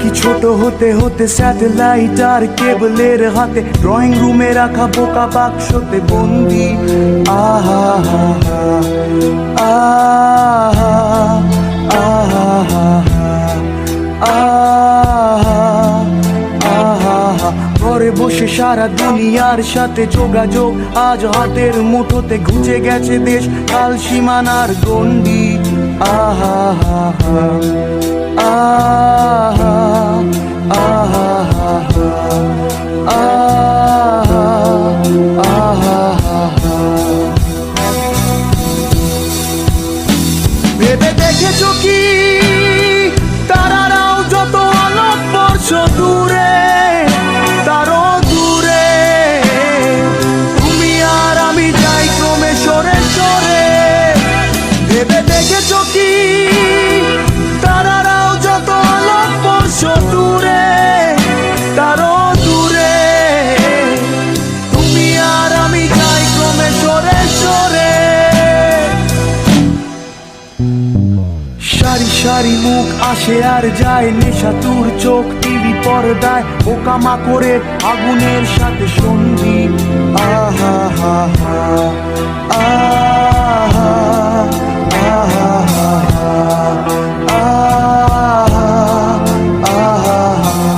কি ছোট হতে হতে স্যাটেলাইট আর কেবলের হাতে, ড্রয়িং রুমে রাখা বোকা বাক্সতে বন্দি। আহা হা হা, আহা আহা আহা, ঘরে বসে সারা দুনিয়ার সাথে যোগাযোগ, আজ হাতের মুঠোতে ঘুচে গেছে দেশ কাল সীমানার গণ্ডি। আহা হা হা, আহা আহা আহা আহা, ভেবে দেখেছো কি তারারাও যত আলোক বর্ষ দূরে, তারও দূরে তুমি আর আমি যাই ক্রমে সরে সরে। ভেবে দেখেছো কি তারারাও যত আলোক বর্ষ দূরে, তারও দূরে তুমি আর আমি যাই ক্রমে সরে সরে। সারি সারি মুখ আসে আর যায়, নেশাতুর চোখ টিভি পর্দায় পোকামাকড়ের আগুনের সাথে সন্ধি। আহা হা হা, আহা আহা আহা,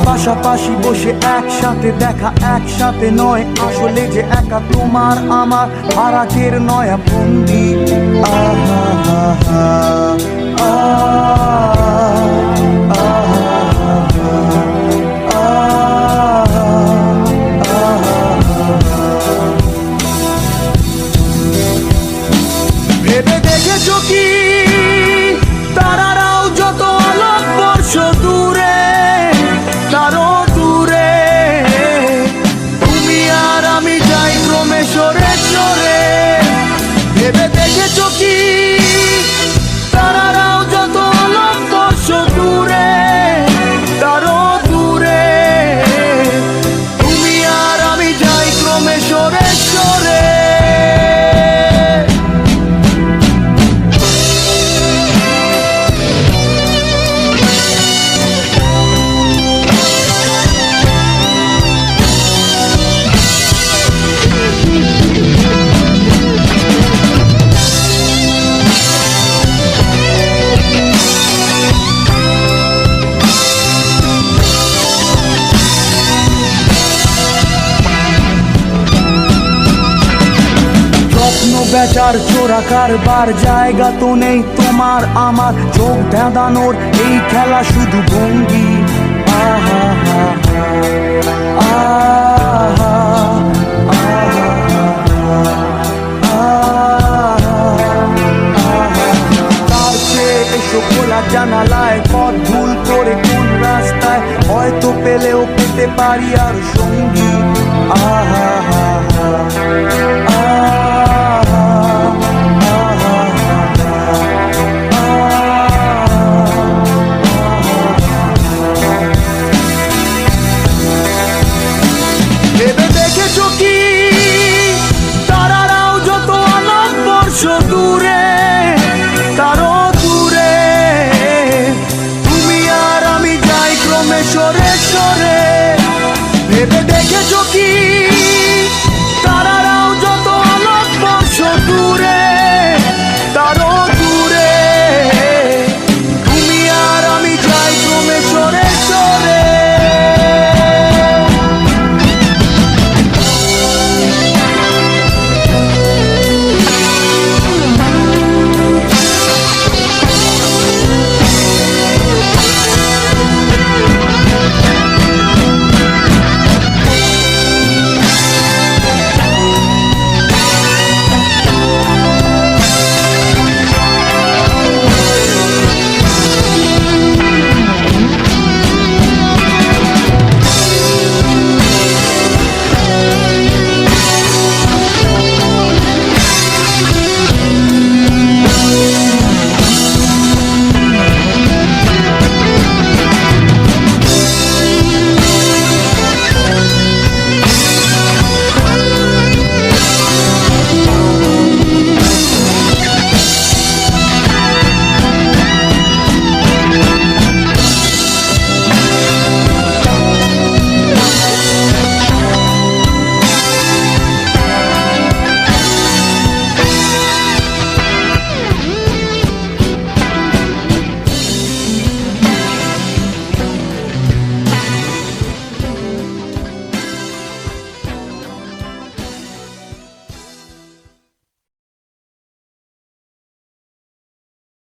পাশাপাশি বসে একসাথে দেখা, একসাথে নয় আসলে যে একা তোমার আমার ফারাকের নয়া বন্দি। আহা হা হা, ভেবে দেখেছো কি তারারাও যত আলোক বর্ষ দূরে, তারও দূরে তুমি আর আমি যাই ক্রমে সরে সরে। ভেবে দেখেছো কি তারারাও যত আলোক বর্ষ দূরে, তারও দূরে তুমি আর আমি যাই ক্রমে সরে সরে। বেচার চোরা কারবার জায়গা তো নেই তোমার আমার, চোখ ধাঁধানোর এই খেলা শুধু ভঙ্গি। আহা হা হা, আহা